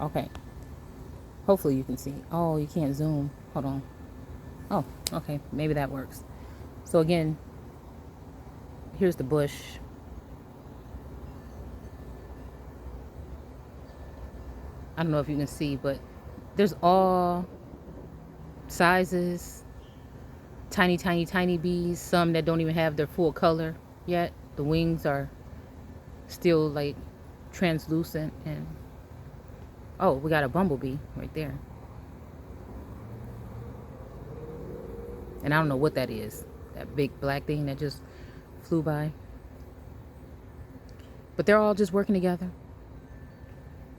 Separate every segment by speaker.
Speaker 1: Okay. Hopefully you can see. Oh, you can't zoom. Hold on. Oh, okay. Maybe that works. So again, here's the bush. I don't know if you can see, but there's all sizes, tiny, tiny, tiny bees. Some that don't even have their full color yet. The wings are still like translucent. And oh, we got a bumblebee right there. And I don't know what that is. That big black thing that just flew by. But they're all just working together.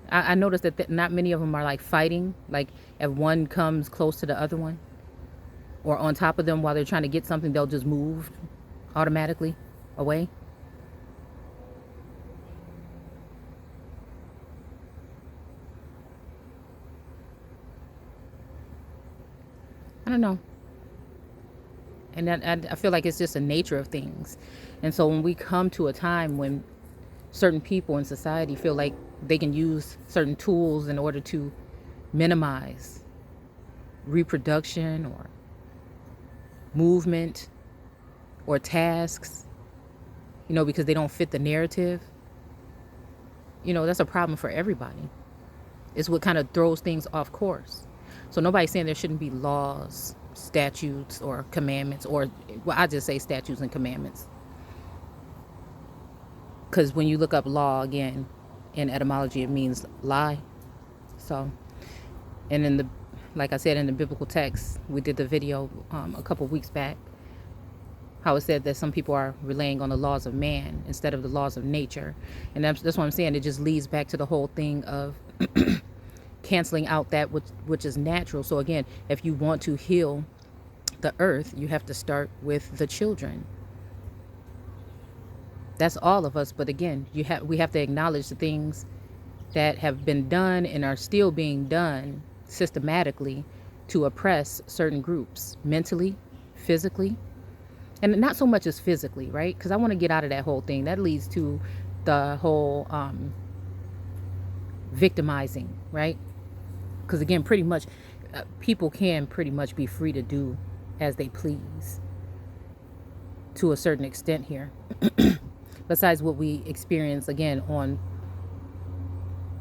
Speaker 1: I noticed that not many of them are like fighting. Like if one comes close to the other one or on top of them while they're trying to get something, they'll just move automatically away. I don't know. And that, I feel like it's just the nature of things. And so when we come to a time when certain people in society feel like they can use certain tools in order to minimize reproduction or movement or tasks, because they don't fit the narrative, that's a problem for everybody. It's what kind of throws things off course. So nobody's saying there shouldn't be laws, statutes, or commandments, or, well, I just say statutes and commandments. Because when you look up law again in etymology, it means lie. So, and in the, like I said, in the biblical text, we did the video a couple weeks back, how it said that some people are relying on the laws of man instead of the laws of nature. And that's what I'm saying. It just leads back to the whole thing of canceling out that which is natural. So again, if you want to heal the earth, you have to start with the children. That's all of us. But again, we have to acknowledge the things that have been done and are still being done systematically to oppress certain groups mentally, physically, and not so much as physically, right? Because I want to get out of that whole thing. That leads to the whole victimizing, right? Because again, pretty much, people can pretty much be free to do as they please to a certain extent here. Besides what we experience again on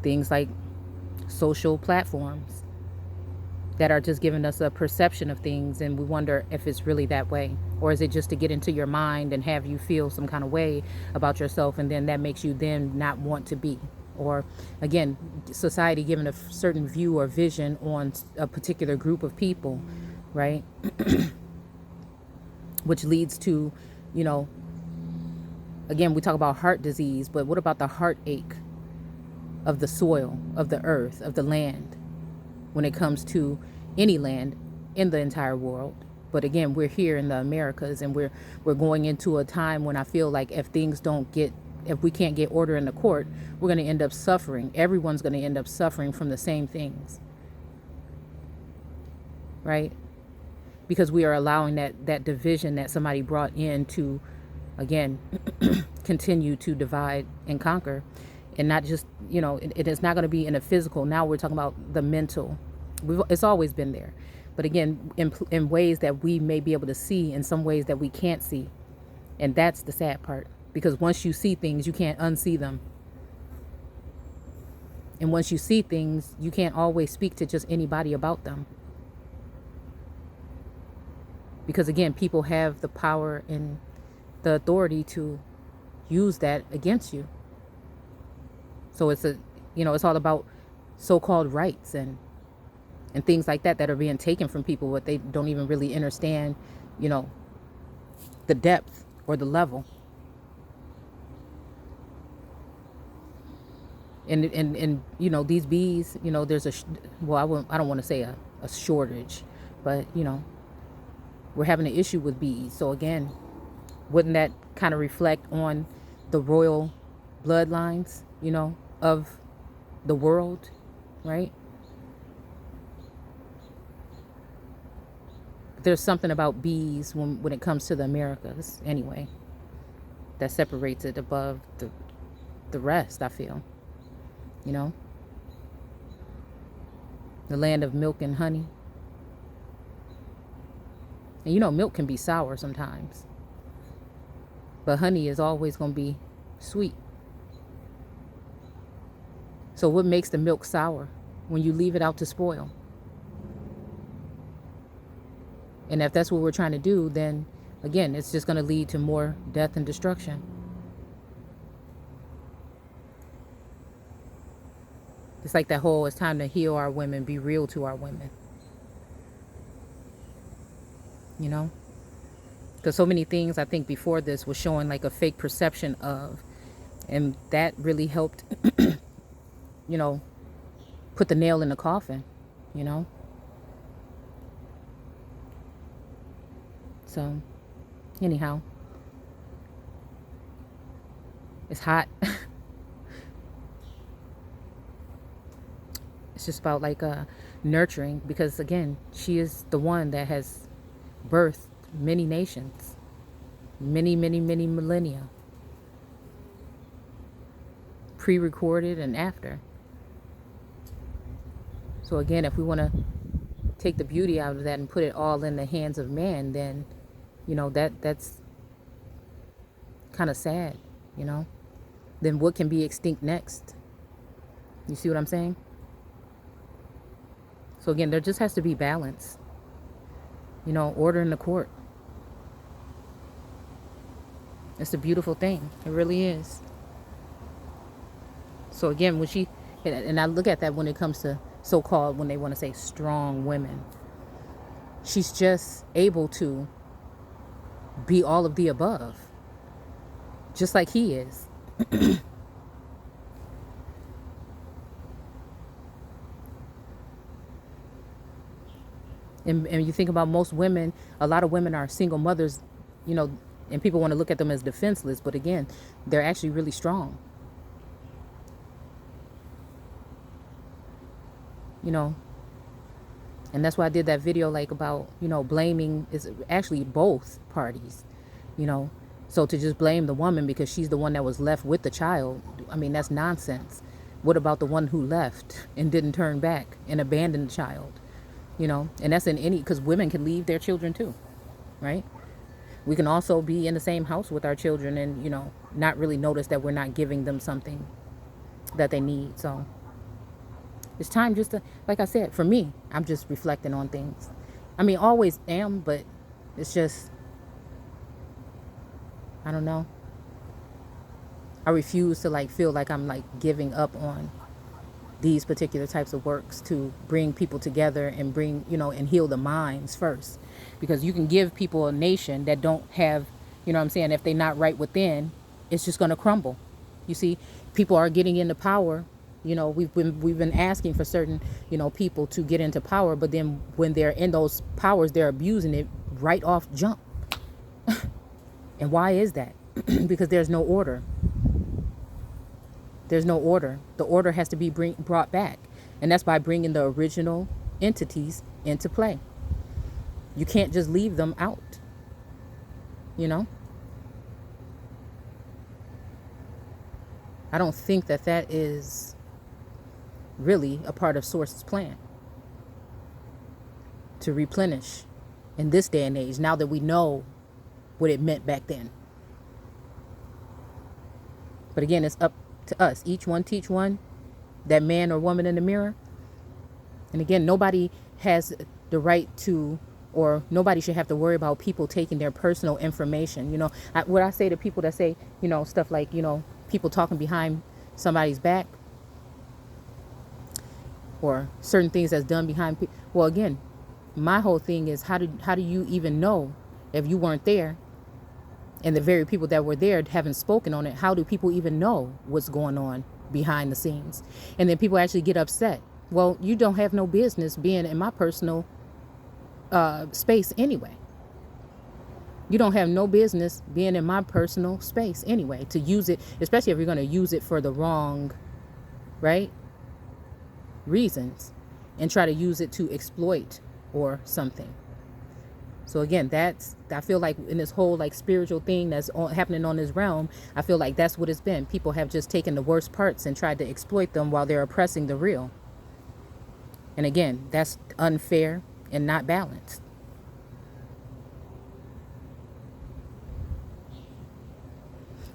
Speaker 1: things like social platforms that are just giving us a perception of things, and we wonder if it's really that way, or is it just to get into your mind and have you feel some kind of way about yourself, and then that makes you then not want to be, or again, society giving a certain view or vision on a particular group of people, right? Which leads to, you know again, we talk about heart disease, but what about the heartache of the soil, of the earth, of the land, when it comes to any land in the entire world? But again, we're here in the Americas, and we're going into a time when I feel like if we can't get order in the court, we're going to end up suffering. Everyone's going to end up suffering from the same things, right? Because we are allowing that division that somebody brought in to, again, continue to divide and conquer. And not just, it is not going to be in a physical. Now we're talking about the mental. It's always been there. But again, in ways that we may be able to see, in some ways that we can't see. And that's the sad part. Because once you see things, you can't unsee them. And once you see things, you can't always speak to just anybody about them. Because again, people have the power and the authority to use that against you. So it's all about so-called rights and things like that are being taken from people, but they don't even really understand, the depth or the level. And these bees, there's I don't want to say a shortage, but we're having an issue with bees. So again, wouldn't that kind of reflect on the royal bloodlines, of the world, right? There's something about bees when it comes to the Americas, anyway, that separates it above the rest, I feel, you know? the land of milk and honey. And you know, milk can be sour sometimes, but honey is always going to be sweet. So what makes the milk sour? When you leave it out to spoil. And if that's what we're trying to do, then again, it's just going to lead to more death and destruction. It's like that whole, it's time to heal our women, be real to our women. You know? Because so many things I think before this was showing like a fake perception of, and that really helped, you know, put the nail in the coffin, you know? So, anyhow, it's hot. It's just about like nurturing, because again, she is the one that has birthed many nations, many millennia, pre-recorded and after. So again, if we want to take the beauty out of that and put it all in the hands of man, then you know that's kind of sad, you know. Then what can be extinct next? You see what I'm saying? So again, there just has to be balance, you know, order in the court. It's a beautiful thing. It really is. So again, when she, and I look at that when it comes to so-called, when they want to say strong women, she's just able to be all of the above, just like he is. And you think about most women, a lot of women are single mothers, you know, and people want to look at them as defenseless, but again, they're actually really strong. You know, and that's why I did that video like about, you know, blaming is actually both parties, you know. So to just blame the woman because she's the one that was left with the child, I mean, that's nonsense. What about the one who left and didn't turn back and abandoned the child? You know, and that's in any, because women can leave their children too, right? We can also be in the same house with our children and, you know, not really notice that we're not giving them something that they need. So it's time just to, like I said, for me, I'm just reflecting on things. I mean, always am, but it's just, I don't know. I refuse to like feel like I'm like giving up on these particular types of works to bring people together and bring, you know, and heal the minds first. Because you can give people a nation that don't have, you know what I'm saying, if they're not right within, it's just going to crumble. You see, people are getting into power. You know, we've been asking for certain, you know, people to get into power, but then when they're in those powers, they're abusing it right off jump. And why is that? Because there's no order. There's no order. The order has to be brought back. And that's by bringing the original entities into play. You can't just leave them out. You know? I don't think that that is really a part of Source's plan. To replenish in this day and age, now that we know what it meant back then. But again, it's up to us. Each one teach one, that man or woman in the mirror. And again, nobody has the right to, or nobody should have to worry about people taking their personal information. You know, what I say to people that say, you know, stuff like, you know, people talking behind somebody's back, or certain things that's done behind people. Well, again, my whole thing is how do you even know if you weren't there? And the very people that were there haven't spoken on it. How do people even know what's going on behind the scenes? And then people actually get upset. Well, you don't have no business being in my personal space anyway. You don't have no business being in my personal space anyway, to use it, especially if you're going to use it for the wrong, right, reasons, and try to use it to exploit or something. So again, I feel like in this whole like spiritual thing that's happening on this realm, I feel like that's what it's been. People have just taken the worst parts and tried to exploit them while they're oppressing the real. And again, that's unfair and not balanced.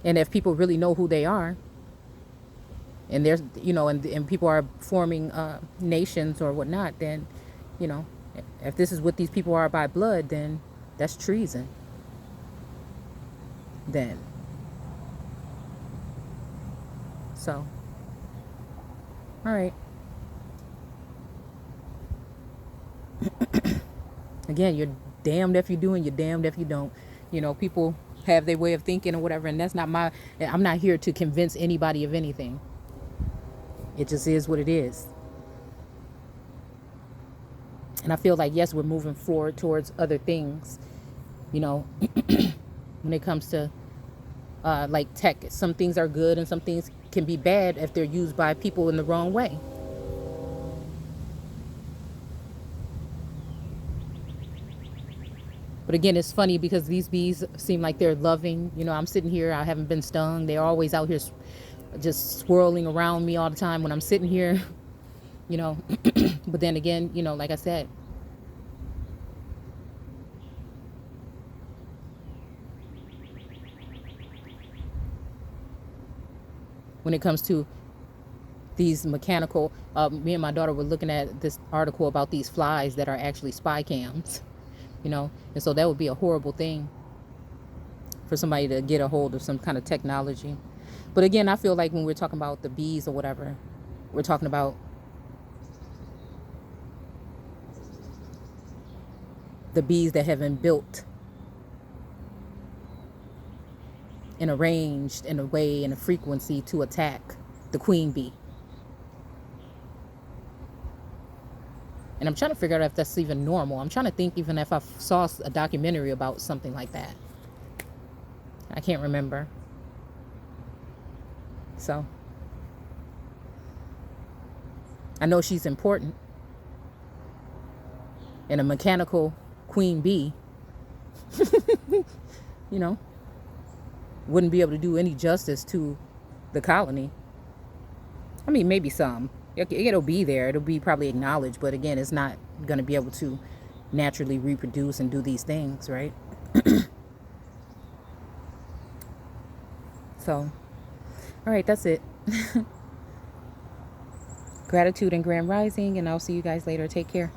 Speaker 1: And if people really know who they are, and there's, and people are forming nations or whatnot, then, you know, if this is what these people are by blood, then that's treason. Then. So, all right. Again, you're damned if you do and you're damned if you don't. People have their way of thinking or whatever, and that's not I'm not here to convince anybody of anything. It just is what it is. And I feel like, yes, we're moving forward towards other things, when it comes to like tech. Some things are good and some things can be bad if they're used by people in the wrong way. But again, it's funny because these bees seem like they're loving. I'm sitting here, I haven't been stung. They're always out here just swirling around me all the time when I'm sitting here, But then again, like I said, when it comes to these mechanical, me and my daughter were looking at this article about these flies that are actually spy cams, and so that would be a horrible thing for somebody to get a hold of some kind of technology. But again, I feel like when we're talking about the bees or whatever, we're talking about the bees that have been built and arranged in a way and a frequency to attack the queen bee. And I'm trying to figure out if that's even normal. I'm trying to think even if I saw a documentary about something like that. I can't remember. So I know she's important. And a mechanical queen bee, wouldn't be able to do any justice to the colony. I mean, maybe some. It'll be there. It'll be probably acknowledged. But again, it's not going to be able to naturally reproduce and do these things, right? So, all right, that's it. Gratitude and grand rising. And I'll see you guys later. Take care.